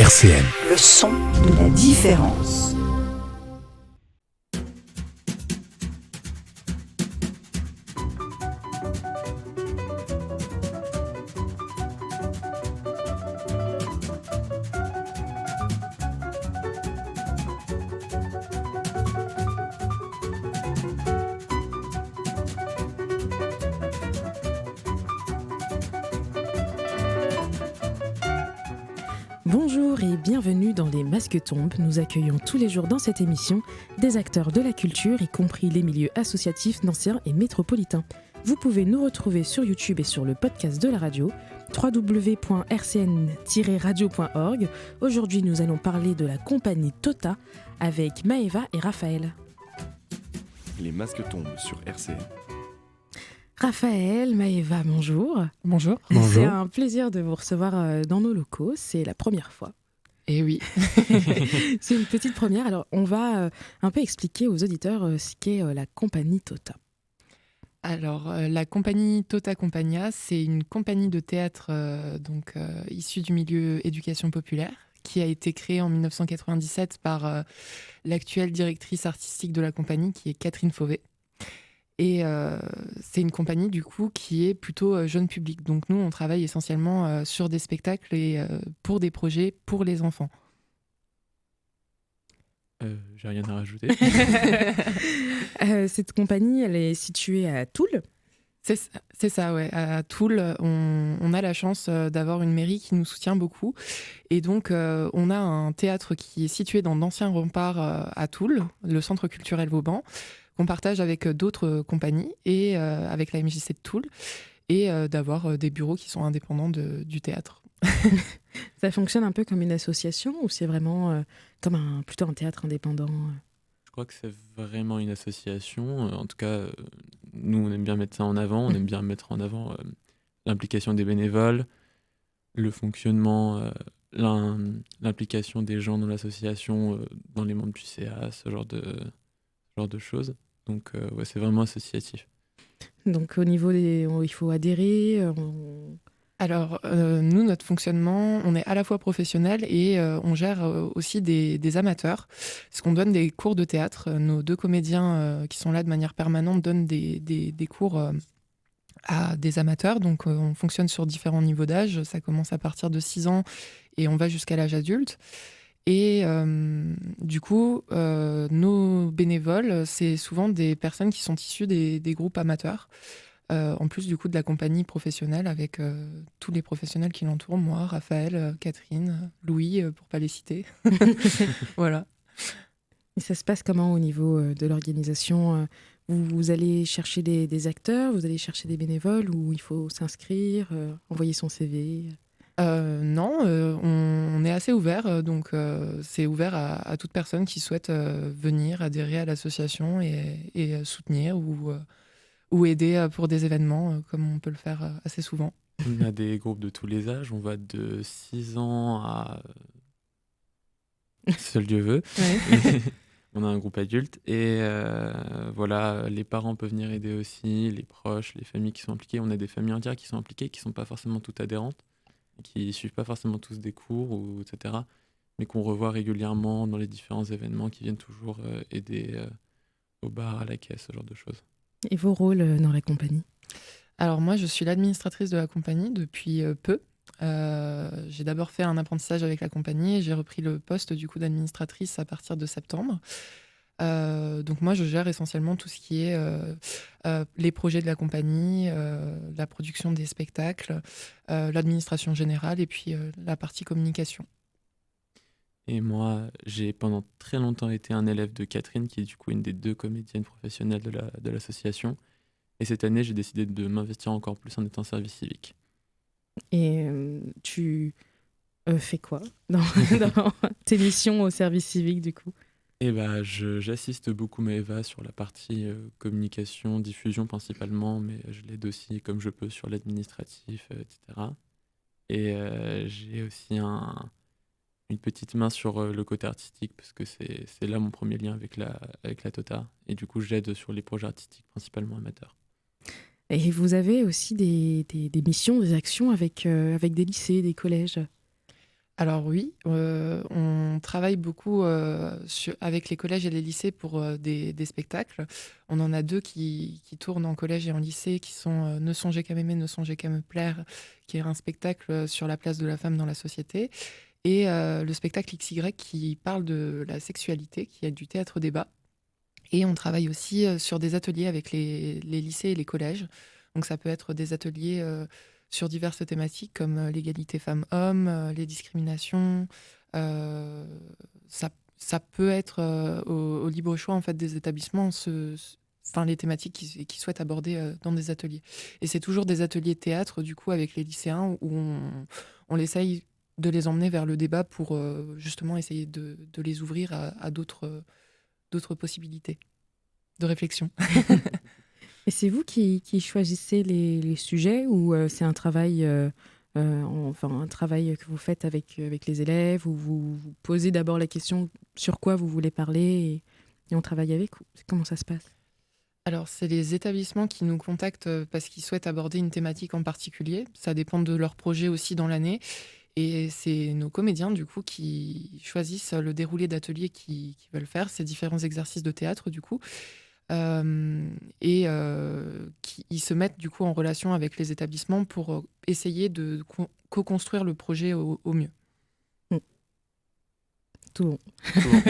RCN. Le son de la différence. Bonjour et bienvenue dans Les Masques Tombent. Nous accueillons tous les jours dans cette émission des acteurs de la culture, y compris les milieux associatifs nancéens et métropolitains. Vous pouvez nous retrouver sur YouTube et sur le podcast de la radio, www.rcn-radio.org. Aujourd'hui, nous allons parler de la compagnie Tota avec Maëva et Raphaël. Les Masques Tombent sur RCN. Raphaël, Maëva, bonjour. Bonjour. C'est un plaisir de vous recevoir dans nos locaux, c'est la première fois. Et oui. C'est une petite première, alors on va un peu expliquer aux auditeurs ce qu'est la compagnie Tota. Alors, la compagnie Tota Compagnia, c'est une compagnie de théâtre issue du milieu éducation populaire, qui a été créée en 1997 par l'actuelle directrice artistique de la compagnie, qui est Catherine Fauvet. Et c'est une compagnie, du coup, qui est plutôt jeune public. Donc nous, on travaille essentiellement sur des spectacles et pour des projets pour les enfants. J'ai rien à rajouter. Cette compagnie, elle est située à Toul. C'est ça, ouais. À Toul, on a la chance d'avoir une mairie qui nous soutient beaucoup. Et donc, on a un théâtre qui est situé dans d'anciens remparts à Toul, le Centre culturel Vauban, qu'on partage avec d'autres compagnies et avec la MJC de Toul, et d'avoir des bureaux qui sont indépendants du théâtre. Ça fonctionne un peu comme une association ou c'est vraiment comme plutôt un théâtre indépendant Je crois que c'est vraiment une association. En tout cas, nous, on aime bien mettre ça en avant. On aime bien mettre en avant l'implication des bénévoles, le fonctionnement, l'implication des gens dans l'association, dans les membres du CA, ce genre de choses. Donc, ouais, c'est vraiment associatif. Donc, au niveau il faut adhérer Alors, nous, notre fonctionnement, on est à la fois professionnel et on gère aussi des amateurs, parce qu'on donne des cours de théâtre. Nos deux comédiens qui sont là de manière permanente donnent des cours à des amateurs. Donc, on fonctionne sur différents niveaux d'âge. Ça commence à partir de 6 ans et on va jusqu'à l'âge adulte. Et du coup, nos bénévoles, c'est souvent des personnes qui sont issues des groupes amateurs. En plus du coup de la compagnie professionnelle avec tous les professionnels qui l'entourent, moi, Raphaël, Catherine, Louis, pour pas les citer. Voilà. Et ça se passe comment au niveau de l'organisation vous allez chercher des acteurs, vous allez chercher des bénévoles ou il faut s'inscrire, envoyer son CV Non, on est assez ouvert, donc c'est ouvert à toute personne qui souhaite venir adhérer à l'association et soutenir ou aider pour des événements, comme on peut le faire assez souvent. On a des groupes de tous les âges. On va de 6 ans à seul Dieu veut. Ouais. On a un groupe adulte et voilà, les parents peuvent venir aider aussi, les proches, les familles qui sont impliquées. On a des familles entières qui sont impliquées, qui ne sont pas forcément toutes adhérentes, qui ne suivent pas forcément tous des cours, etc., mais qu'on revoit régulièrement dans les différents événements, qui viennent toujours aider au bar, à la caisse, ce genre de choses. Et vos rôles dans la compagnie? Alors moi, je suis l'administratrice de la compagnie depuis peu. J'ai d'abord fait un apprentissage avec la compagnie et j'ai repris le poste du coup d'administratrice à partir de septembre. Donc moi, je gère essentiellement tout ce qui est les projets de la compagnie, la production des spectacles, l'administration générale et puis la partie communication. Et moi, j'ai pendant très longtemps été un élève de Catherine, qui est du coup une des 2 comédiennes professionnelles de l'association. Et cette année, j'ai décidé de m'investir encore plus en étant service civique. Et tu fais quoi dans tes missions au service civique du coup? Et j'assiste beaucoup Maëva sur la partie communication, diffusion principalement, mais je l'aide aussi comme je peux sur l'administratif, etc. Et j'ai aussi une petite main sur le côté artistique, parce que c'est là mon premier lien avec la Tota. Et du coup, j'aide sur les projets artistiques, principalement amateurs. Et vous avez aussi des missions, des actions avec des lycées, des collèges? Alors oui, on travaille beaucoup avec les collèges et les lycées pour des spectacles. On en a 2 qui tournent en collège et en lycée, qui sont Ne songez qu'à m'aimer, ne songez qu'à me plaire, qui est un spectacle sur la place de la femme dans la société, et le spectacle XY qui parle de la sexualité, qui est du théâtre débat. Et on travaille aussi sur des ateliers avec les lycées et les collèges. Donc ça peut être des ateliers sur diverses thématiques comme l'égalité femmes-hommes, les discriminations. Euh, ça, ça peut être au libre choix en fait des établissements, enfin, les thématiques qu'ils souhaitent aborder dans des ateliers. Et c'est toujours des ateliers de théâtre du coup avec les lycéens où on essaye de les emmener vers le débat pour justement essayer de les ouvrir à d'autres possibilités de réflexion. Et c'est vous qui choisissez les sujets ou c'est un travail, un travail que vous faites avec les élèves, où vous posez d'abord la question sur quoi vous voulez parler et on travaille avec? Comment ça se passe? Alors, c'est les établissements qui nous contactent parce qu'ils souhaitent aborder une thématique en particulier. Ça dépend de leur projet aussi dans l'année. Et c'est nos comédiens, du coup, qui choisissent le déroulé d'ateliers qu'ils veulent faire, ces différents exercices de théâtre, du coup. Qui ils se mettent, du coup, en relation avec les établissements pour essayer de co-construire le projet au mieux. Tout bon. Tout bon.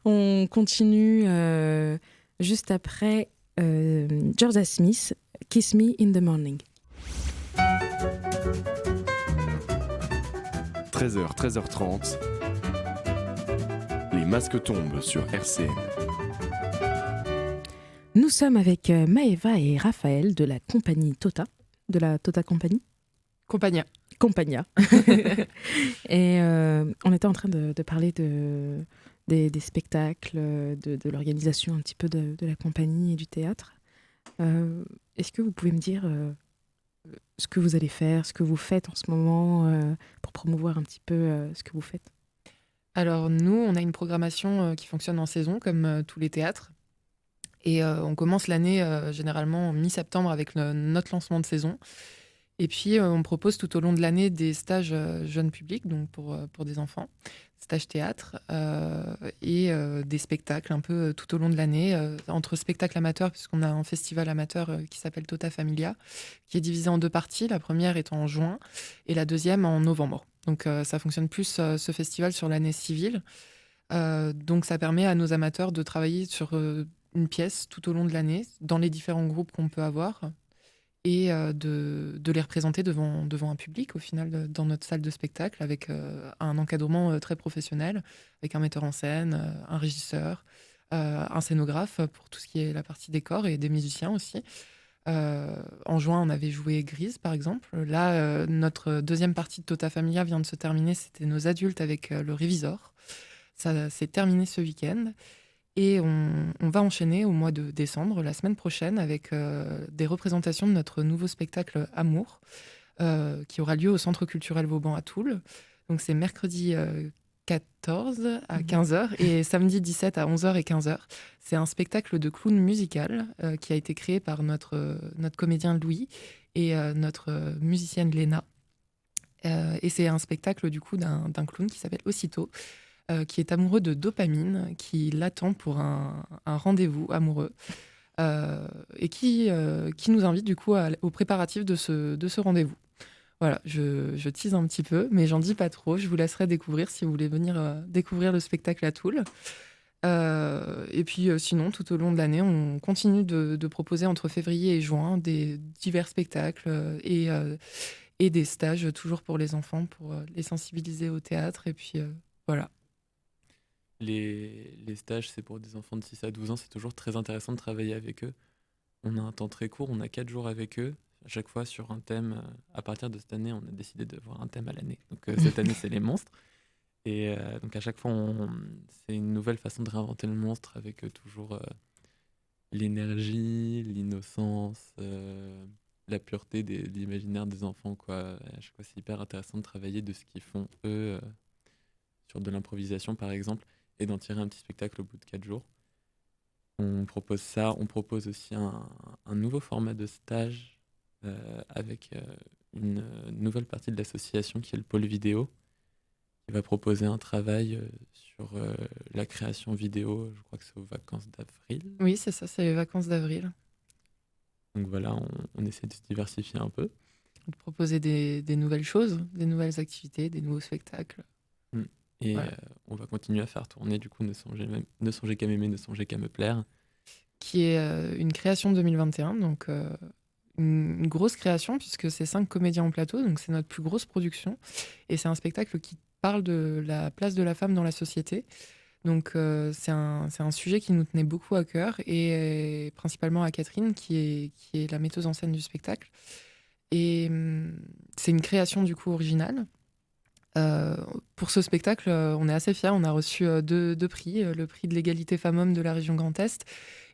On continue juste après Jorja Smith, Kiss Me in the Morning. 13h, 13h30. Les masques tombent sur RCN. Nous sommes avec Maëva et Raphaël de la compagnie Tota, de la Tota Compagnie. Compagnia. Et on était en train de parler des spectacles, de l'organisation un petit peu de la compagnie et du théâtre. Est-ce que vous pouvez me dire ce que vous allez faire, ce que vous faites en ce moment pour promouvoir un petit peu ce que vous faites? Alors nous, on a une programmation qui fonctionne en saison, comme tous les théâtres. Et on commence l'année généralement en mi-septembre avec notre lancement de saison. Et puis, on propose tout au long de l'année des stages jeunes publics, donc pour des enfants, stages théâtre, et des spectacles un peu tout au long de l'année, entre spectacles amateurs, puisqu'on a un festival amateur qui s'appelle Tota Familia, qui est divisé en 2 parties, la première étant en juin et la deuxième en novembre. Donc, ça fonctionne plus, ce festival, sur l'année civile. Donc, ça permet à nos amateurs de travailler sur une pièce tout au long de l'année, dans les différents groupes qu'on peut avoir, et de les représenter devant un public, au final, dans notre salle de spectacle, avec un encadrement très professionnel, avec un metteur en scène, un régisseur, un scénographe pour tout ce qui est la partie décor, et des musiciens aussi. En juin, on avait joué Grise, par exemple. Là, notre deuxième partie de Tota Familia vient de se terminer. C'était nos adultes avec le Révisor. Ça s'est terminé ce week-end. Et on va enchaîner au mois de décembre, la semaine prochaine, avec des représentations de notre nouveau spectacle Amour, qui aura lieu au Centre culturel Vauban à Toul. Donc c'est mercredi 14 à 15h et samedi 17 à 11h et 15h. C'est un spectacle de clown musical qui a été créé par notre comédien Louis et notre musicienne Léna. Et c'est un spectacle du coup d'un clown qui s'appelle Aussitôt, qui est amoureux de dopamine, qui l'attend pour un rendez-vous amoureux, et qui nous invite du coup aux préparatifs de ce rendez-vous. Voilà, je tease un petit peu, mais j'en dis pas trop. Je vous laisserai découvrir si vous voulez venir découvrir le spectacle à Toul. Et puis sinon, tout au long de l'année, on continue de proposer entre février et juin des divers spectacles et des stages, toujours pour les enfants, pour les sensibiliser au théâtre. Et puis voilà. Les stages, c'est pour des enfants de 6 à 12 ans. C'est toujours très intéressant de travailler avec eux. On a un temps très court, on a 4 jours avec eux, à chaque fois sur un thème. À partir de cette année, on a décidé de voir un thème à l'année. Donc cette année, c'est les monstres. Et donc à chaque fois, c'est une nouvelle façon de réinventer le monstre avec toujours l'énergie, l'innocence, la pureté de l'imaginaire des enfants, quoi. À chaque fois, c'est hyper intéressant de travailler de ce qu'ils font eux, sur de l'improvisation par exemple, et d'en tirer un petit spectacle au bout de 4 jours. On propose ça, on propose aussi un nouveau format de stage avec une nouvelle partie de l'association qui est le pôle vidéo, qui va proposer un travail sur la création vidéo. Je crois que c'est aux vacances d'avril. Oui, c'est ça, c'est les vacances d'avril. Donc voilà, on essaie de se diversifier un peu. De proposer des nouvelles choses, des nouvelles activités, des nouveaux spectacles. Et Voilà. on va continuer à faire tourner du coup Ne songez qu'à m'aimer, ne songez qu'à me plaire. Qui est une création 2021, donc une grosse création puisque c'est 5 comédiens en plateau, donc c'est notre plus grosse production. Et c'est un spectacle qui parle de la place de la femme dans la société. Donc c'est un sujet qui nous tenait beaucoup à cœur et principalement à Catherine qui est la metteuse en scène du spectacle. Et c'est une création du coup originale. Pour ce spectacle, on est assez fiers. On a reçu deux prix, le prix de l'égalité femmes-hommes de la région Grand Est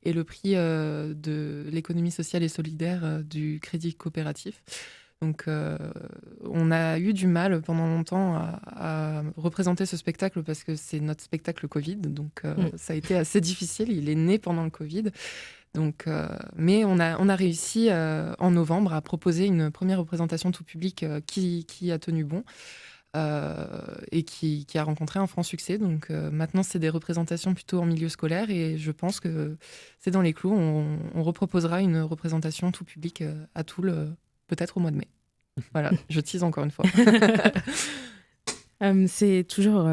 et le prix de l'économie sociale et solidaire du Crédit Coopératif. Donc on a eu du mal pendant longtemps à représenter ce spectacle parce que c'est notre spectacle Covid. Donc ça a été assez difficile. Il est né pendant le Covid. Donc, mais on a réussi en novembre à proposer une première représentation tout public qui a tenu bon. Et qui a rencontré un franc succès. Donc maintenant, c'est des représentations plutôt en milieu scolaire et je pense que c'est dans les clous. On reproposera une représentation tout public à Toul, peut-être au mois de mai. Voilà, je tease encore une fois. C'est toujours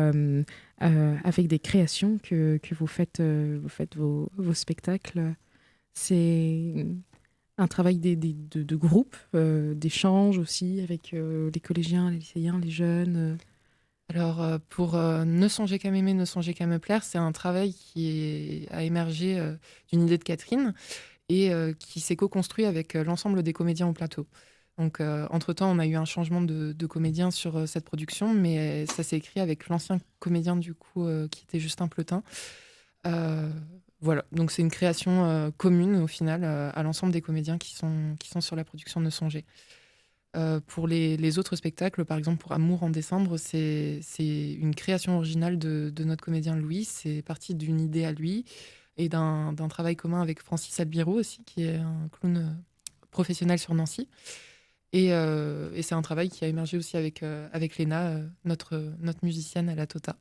avec des créations que vous faites vos spectacles. C'est un travail de groupe, d'échange aussi avec les collégiens, les lycéens, les jeunes. Alors, pour Ne songez qu'à m'aimer, ne songez qu'à me plaire, c'est un travail a émergé d'une idée de Catherine et qui s'est co-construit avec l'ensemble des comédiens au plateau. Donc, entre-temps, on a eu un changement de comédien sur cette production, mais ça s'est écrit avec l'ancien comédien, du coup, qui était Justin Pletin. Voilà, donc c'est une création commune, au final, à l'ensemble des comédiens qui sont sur la production de Ne songez. Pour les autres spectacles, par exemple pour Amour en décembre, c'est une création originale de notre comédien Louis. C'est parti d'une idée à lui et d'un travail commun avec Francis Albiro aussi, qui est un clown professionnel sur Nancy. Et c'est un travail qui a émergé aussi avec Léna, notre musicienne à la Tota.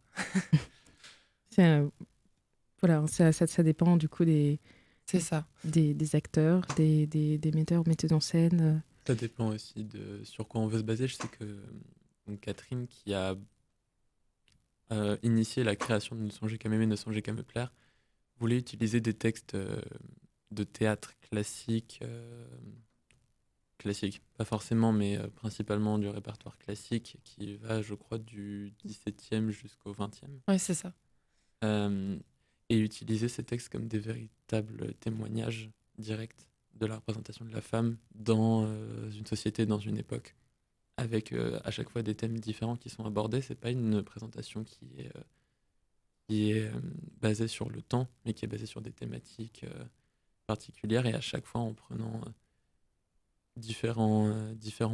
Voilà, ça dépend du coup C'est ça. des acteurs, des metteurs, metteuses en scène. Ça dépend aussi de sur quoi on veut se baser. Je sais que donc, Catherine, qui a initié la création de Ne songez qu'à m'aimer, ne songez qu'à me plaire, voulait utiliser des textes de théâtre classique, pas forcément, mais principalement du répertoire classique, qui va, je crois, du 17e jusqu'au 20e. Oui, c'est ça. Et utiliser ces textes comme des véritables témoignages directs de la représentation de la femme dans une société, dans une époque, avec à chaque fois des thèmes différents qui sont abordés. C'est pas une présentation qui est basée sur le temps, mais qui est basée sur des thématiques particulières, et à chaque fois en prenant différents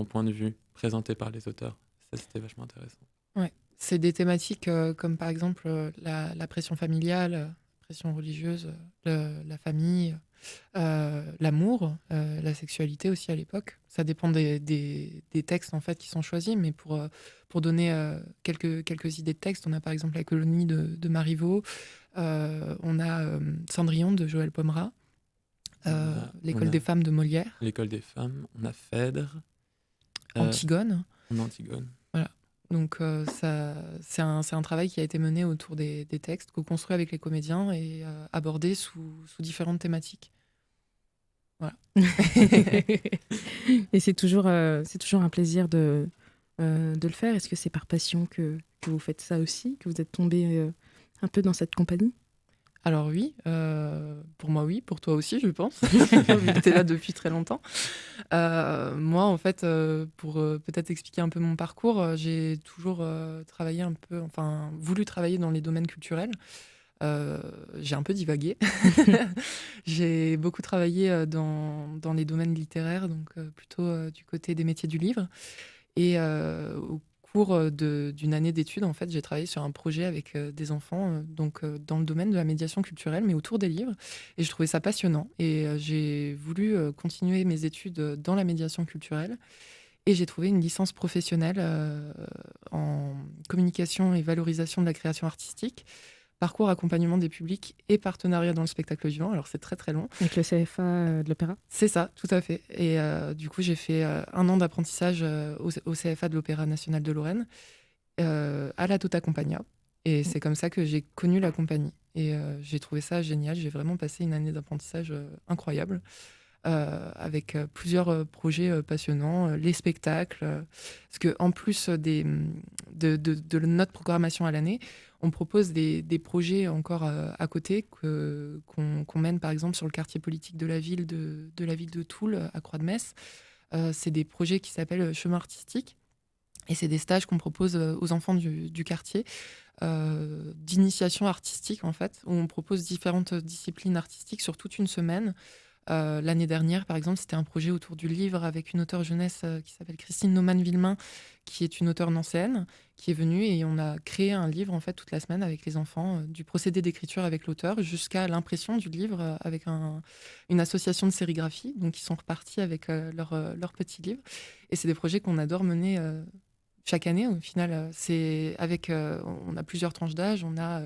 points de vue présentés par les auteurs. Ça, c'était vachement intéressant. Ouais. C'est des thématiques comme par exemple la pression familiale, la pression religieuse, la famille, l'amour, la sexualité aussi à l'époque. Ça dépend des textes en fait qui sont choisis, mais pour donner quelques idées de textes, on a par exemple La colonie de Marivaux, on a Cendrillon de Joël Pomera, L'école des femmes de Molière, L'école des femmes, on a Phèdre, Antigone. on a Antigone. Donc c'est un travail qui a été mené autour des textes, co-construit avec les comédiens et abordé sous différentes thématiques. Voilà. Et c'est toujours un plaisir de le faire. Est-ce que c'est par passion que vous faites ça aussi, que vous êtes tombé un peu dans cette compagnie ? Alors oui, pour moi oui, pour toi aussi je pense, vu que t'es là depuis très longtemps. Moi en fait, pour peut-être expliquer un peu mon parcours, j'ai toujours travaillé un peu, enfin voulu travailler dans les domaines culturels. J'ai un peu divagué. J'ai beaucoup travaillé dans les domaines littéraires, donc plutôt du côté des métiers du livre. Et au cours d'une année d'études, en fait, j'ai travaillé sur un projet avec des enfants, donc dans le domaine de la médiation culturelle, mais autour des livres. Et je trouvais ça passionnant. Et j'ai voulu continuer mes études dans la médiation culturelle. Et j'ai trouvé une licence professionnelle en communication et valorisation de la création artistique, parcours accompagnement des publics et partenariat dans le spectacle vivant. Alors c'est très très long. Avec le CFA de l'opéra. C'est ça, tout à fait. Et du coup, j'ai fait 1 an d'apprentissage au CFA de l'Opéra national de Lorraine, à la Tota Compagnia. Et c'est comme ça que j'ai connu la compagnie. Et j'ai trouvé ça génial. J'ai vraiment passé une année d'apprentissage incroyable, avec plusieurs projets passionnants, les spectacles. Parce qu'en plus de notre programmation à l'année, on propose des projets encore à côté qu'on mène par exemple sur le quartier politique de la ville de Toul, à Croix-de-Metz. C'est des projets qui s'appellent Chemin artistique. Et c'est des stages qu'on propose aux enfants du quartier, d'initiation artistique en fait, où on propose différentes disciplines artistiques sur toute une semaine. L'année dernière, par exemple, c'était un projet autour du livre avec une auteure jeunesse qui s'appelle Christine Naumann-Villemain, qui est une auteure nancéenne, qui est venue et on a créé un livre en fait toute la semaine avec les enfants, du procédé d'écriture avec l'auteur jusqu'à l'impression du livre avec une association de sérigraphie. Donc ils sont repartis avec leur petit livre. Et c'est des projets qu'on adore mener chaque année. Au final, c'est avec, on a plusieurs tranches d'âge. On a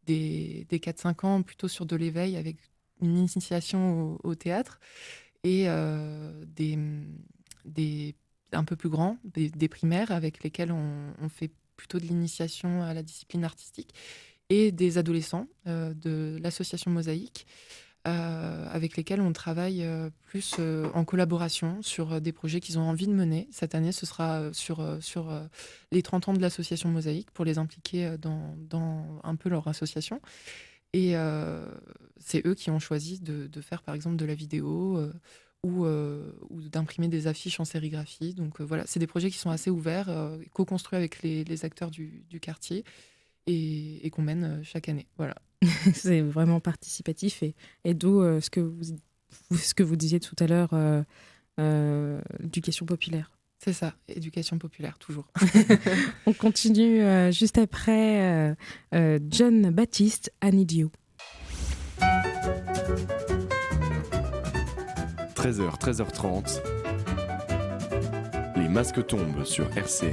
des 4-5 ans plutôt sur de l'éveil avec une initiation au théâtre et des un peu plus grands, des primaires avec lesquels on fait plutôt de l'initiation à la discipline artistique et des adolescents de l'association Mosaïque avec lesquels on travaille plus en collaboration sur des projets qu'ils ont envie de mener. Cette année, ce sera sur les 30 ans de l'association Mosaïque pour les impliquer dans un peu leur association. Et c'est eux qui ont choisi de faire par exemple de la vidéo ou d'imprimer des affiches en sérigraphie. Donc voilà, c'est des projets qui sont assez ouverts, co-construits avec les acteurs du quartier et qu'on mène chaque année. Voilà. C'est vraiment participatif et d'où ce que vous disiez tout à l'heure, éducation populaire. C'est ça, éducation populaire, toujours. On continue juste après John Baptiste, I Need You. 13h, 13h30. Les masques tombent sur RCN.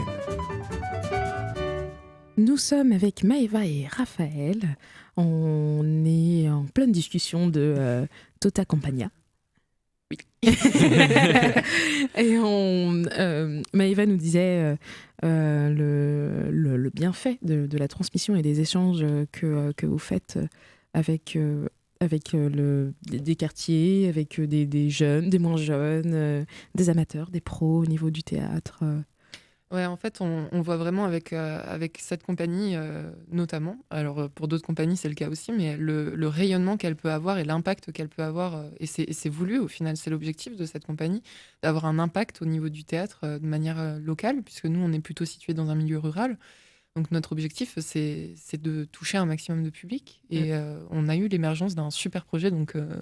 Nous sommes avec Maëva et Raphaël. On est en pleine discussion de Tota Compagnia. Oui. Et Maëva nous disait le bienfait de la transmission et des échanges que vous faites avec des quartiers, avec des jeunes, des moins jeunes, des amateurs, des pros au niveau du théâtre. Ouais, en fait, on voit vraiment avec cette compagnie, notamment, alors pour d'autres compagnies c'est le cas aussi, mais le rayonnement qu'elle peut avoir et l'impact qu'elle peut avoir, et c'est voulu au final, c'est l'objectif de cette compagnie, d'avoir un impact au niveau du théâtre de manière locale, puisque nous on est plutôt situé dans un milieu rural. Donc notre objectif c'est de toucher un maximum de public et on a eu l'émergence d'un super projet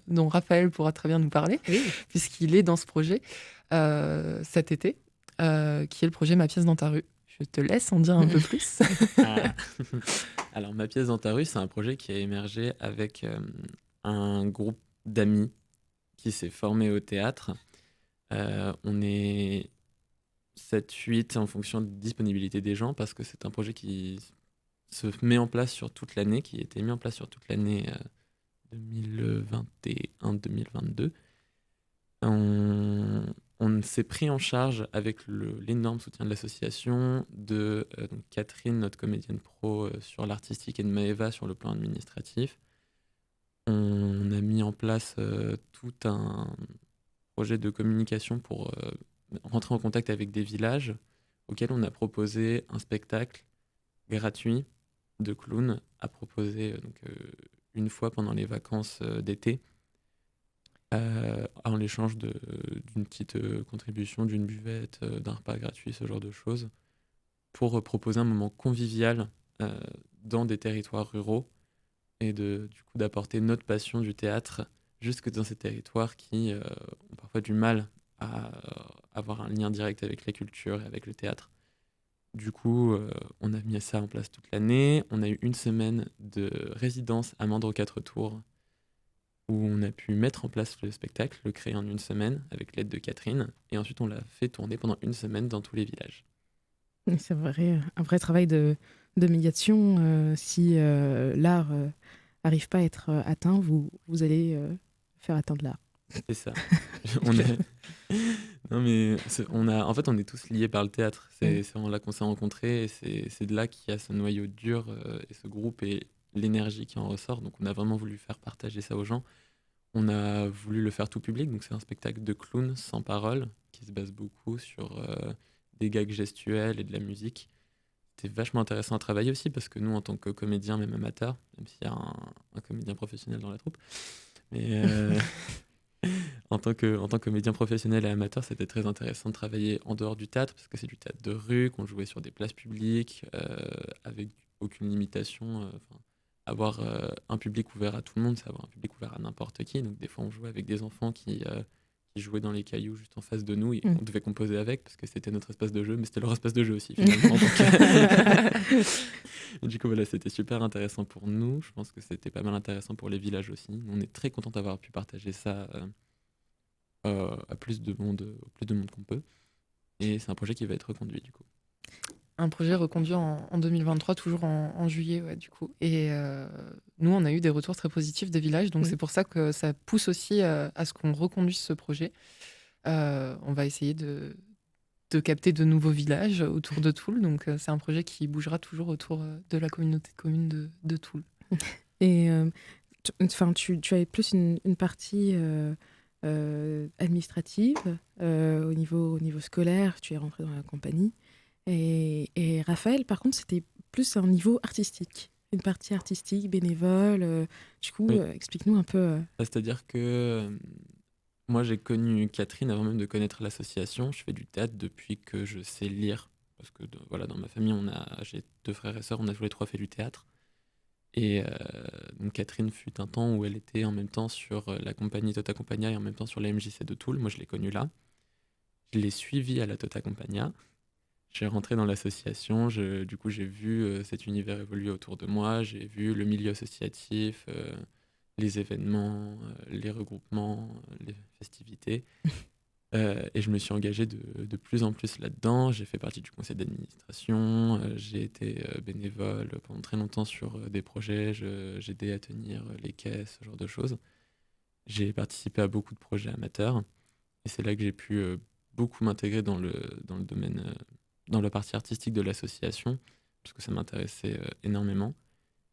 dont Raphaël pourra très bien nous parler, Oui. puisqu'il est dans ce projet cet été. Qui est le projet Ma pièce dans ta rue. Je te laisse en dire un peu plus. Alors, Ma pièce dans ta rue, c'est un projet qui a émergé avec un groupe d'amis qui s'est formé au théâtre. On est 7-8 en fonction de la disponibilité des gens parce que c'est un projet qui se met en place sur toute l'année, qui a été mis en place sur toute l'année 2021-2022. On s'est pris en charge avec l'énorme soutien de l'association, de donc Catherine, notre comédienne pro sur l'artistique, et de Maëva sur le plan administratif. On a mis en place tout un projet de communication pour rentrer en contact avec des villages auxquels on a proposé un spectacle gratuit de clowns à proposer une fois pendant les vacances d'été. En l'échange d'une petite contribution, d'une buvette, d'un repas gratuit, ce genre de choses, pour proposer un moment convivial dans des territoires ruraux et du coup d'apporter notre passion du théâtre jusque dans ces territoires qui ont parfois du mal à avoir un lien direct avec la culture et avec le théâtre. Du coup, on a mis ça en place toute l'année. On a eu une semaine de résidence à Mandre aux 4 Tours où on a pu mettre en place le spectacle, le créer en une semaine avec l'aide de Catherine, et ensuite on l'a fait tourner pendant une semaine dans tous les villages. C'est un vrai travail de médiation. Si l'art n'arrive pas à être atteint, vous allez faire atteindre l'art. C'est ça. Non, mais en fait, on est tous liés par le théâtre. C'est vraiment là qu'on s'est rencontrés, et c'est de là qu'il y a ce noyau dur et ce groupe et l'énergie qui en ressort. Donc on a vraiment voulu faire partager ça aux gens. On a voulu le faire tout public, donc c'est un spectacle de clown sans parole qui se base beaucoup sur des gags gestuels et de la musique. C'était vachement intéressant à travailler aussi parce que nous, en tant que comédiens, même amateurs, même s'il y a un comédien professionnel dans la troupe, mais en tant que comédien professionnel et amateur, c'était très intéressant de travailler en dehors du théâtre parce que c'est du théâtre de rue, qu'on jouait sur des places publiques avec aucune limitation. Avoir un public ouvert à tout le monde, c'est avoir un public ouvert à n'importe qui. Donc des fois, on jouait avec des enfants qui jouaient dans les cailloux juste en face de nous et on devait composer avec parce que c'était notre espace de jeu, mais c'était leur espace de jeu aussi finalement. Et du coup, voilà, c'était super intéressant pour nous. Je pense que c'était pas mal intéressant pour les villages aussi. On est très content d'avoir pu partager ça à plus de monde qu'on peut. Et c'est un projet qui va être reconduit du coup. Un projet reconduit en 2023, toujours en juillet, ouais, du coup. Et nous, on a eu des retours très positifs des villages, donc c'est pour ça que ça pousse aussi à ce qu'on reconduise ce projet. On va essayer de capter de nouveaux villages autour de Toul, donc c'est un projet qui bougera toujours autour de la communauté de communes de Toul. Et tu avais plus une partie administrative au niveau scolaire, tu es rentré dans la compagnie. Et Raphaël, par contre, c'était plus un niveau artistique, une partie artistique, bénévole. Du coup, explique-nous un peu. C'est-à-dire que moi, j'ai connu Catherine avant même de connaître l'association. Je fais du théâtre depuis que je sais lire. Parce que voilà, dans ma famille, j'ai 2 frères et sœurs, on a tous les 3 fait du théâtre. Et donc Catherine fut un temps où elle était en même temps sur la compagnie Tota Compagnia et en même temps sur la MJC de Toul. Moi, je l'ai connue là. Je l'ai suivie à la Tota Compagnia. J'ai rentré dans l'association, du coup j'ai vu cet univers évoluer autour de moi, j'ai vu le milieu associatif, les événements, les regroupements, les festivités. Et je me suis engagé de plus en plus là-dedans. J'ai fait partie du conseil d'administration, j'ai été bénévole pendant très longtemps sur des projets, j'ai aidé à tenir les caisses, ce genre de choses. J'ai participé à beaucoup de projets amateurs et c'est là que j'ai pu beaucoup m'intégrer dans le domaine... dans la partie artistique de l'association, parce que ça m'intéressait énormément.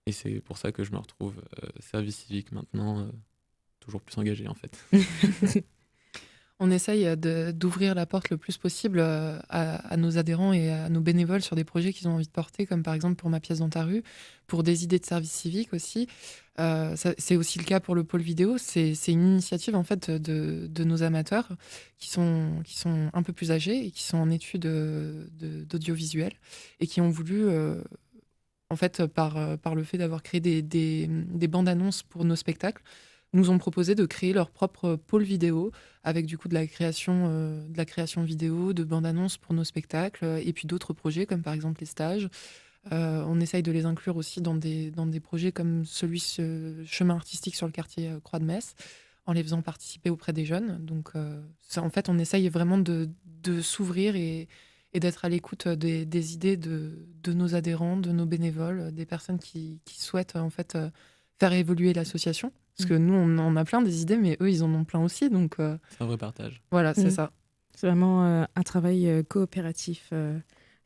Et c'est pour ça que je me retrouve service civique maintenant, toujours plus engagé en fait. On essaye d'ouvrir la porte le plus possible à nos adhérents et à nos bénévoles sur des projets qu'ils ont envie de porter, comme par exemple pour Ma pièce dans ta rue, pour des idées de service civique aussi. C'est aussi le cas pour le pôle vidéo. C'est une initiative en fait de nos amateurs qui sont un peu plus âgés et qui sont en études d'audiovisuel et qui ont voulu, en fait, par le fait d'avoir créé des bandes annonces pour nos spectacles, nous ont proposé de créer leur propre pôle vidéo avec du coup de la création vidéo, de bandes annonces pour nos spectacles et puis d'autres projets comme par exemple les stages. On essaye de les inclure aussi dans des projets comme celui Chemin artistique sur le quartier Croix de Metz, en les faisant participer auprès des jeunes. Donc en fait, on essaye vraiment de s'ouvrir et d'être à l'écoute des idées de nos adhérents, de nos bénévoles, des personnes qui souhaitent en fait faire évoluer l'association. Parce que nous, on en a plein des idées, mais eux, ils en ont plein aussi. Donc, c'est un vrai partage. Voilà, c'est ça. C'est vraiment un travail coopératif.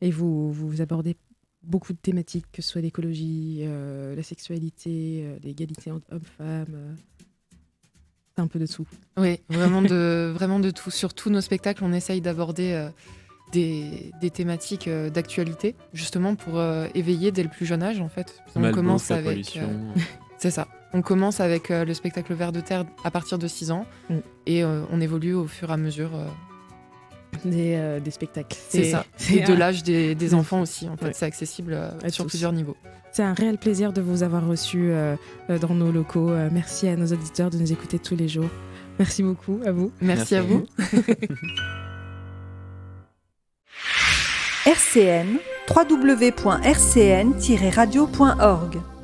Et vous abordez beaucoup de thématiques, que ce soit l'écologie, la sexualité, l'égalité entre hommes-femmes. C'est un peu de tout. Oui, vraiment de tout. Sur tous nos spectacles, on essaye d'aborder des thématiques d'actualité, justement pour éveiller dès le plus jeune âge, en fait. On commence avec... c'est ça. On commence avec le spectacle Vers de terre à partir de 6 ans et on évolue au fur et à mesure des spectacles. C'est ça. Et de l'âge des enfants aussi. En fait, c'est accessible sur plusieurs niveaux. C'est un réel plaisir de vous avoir reçus dans nos locaux. Merci à nos auditeurs de nous écouter tous les jours. Merci beaucoup à vous. Merci à vous. RCN, www.rcn-radio.org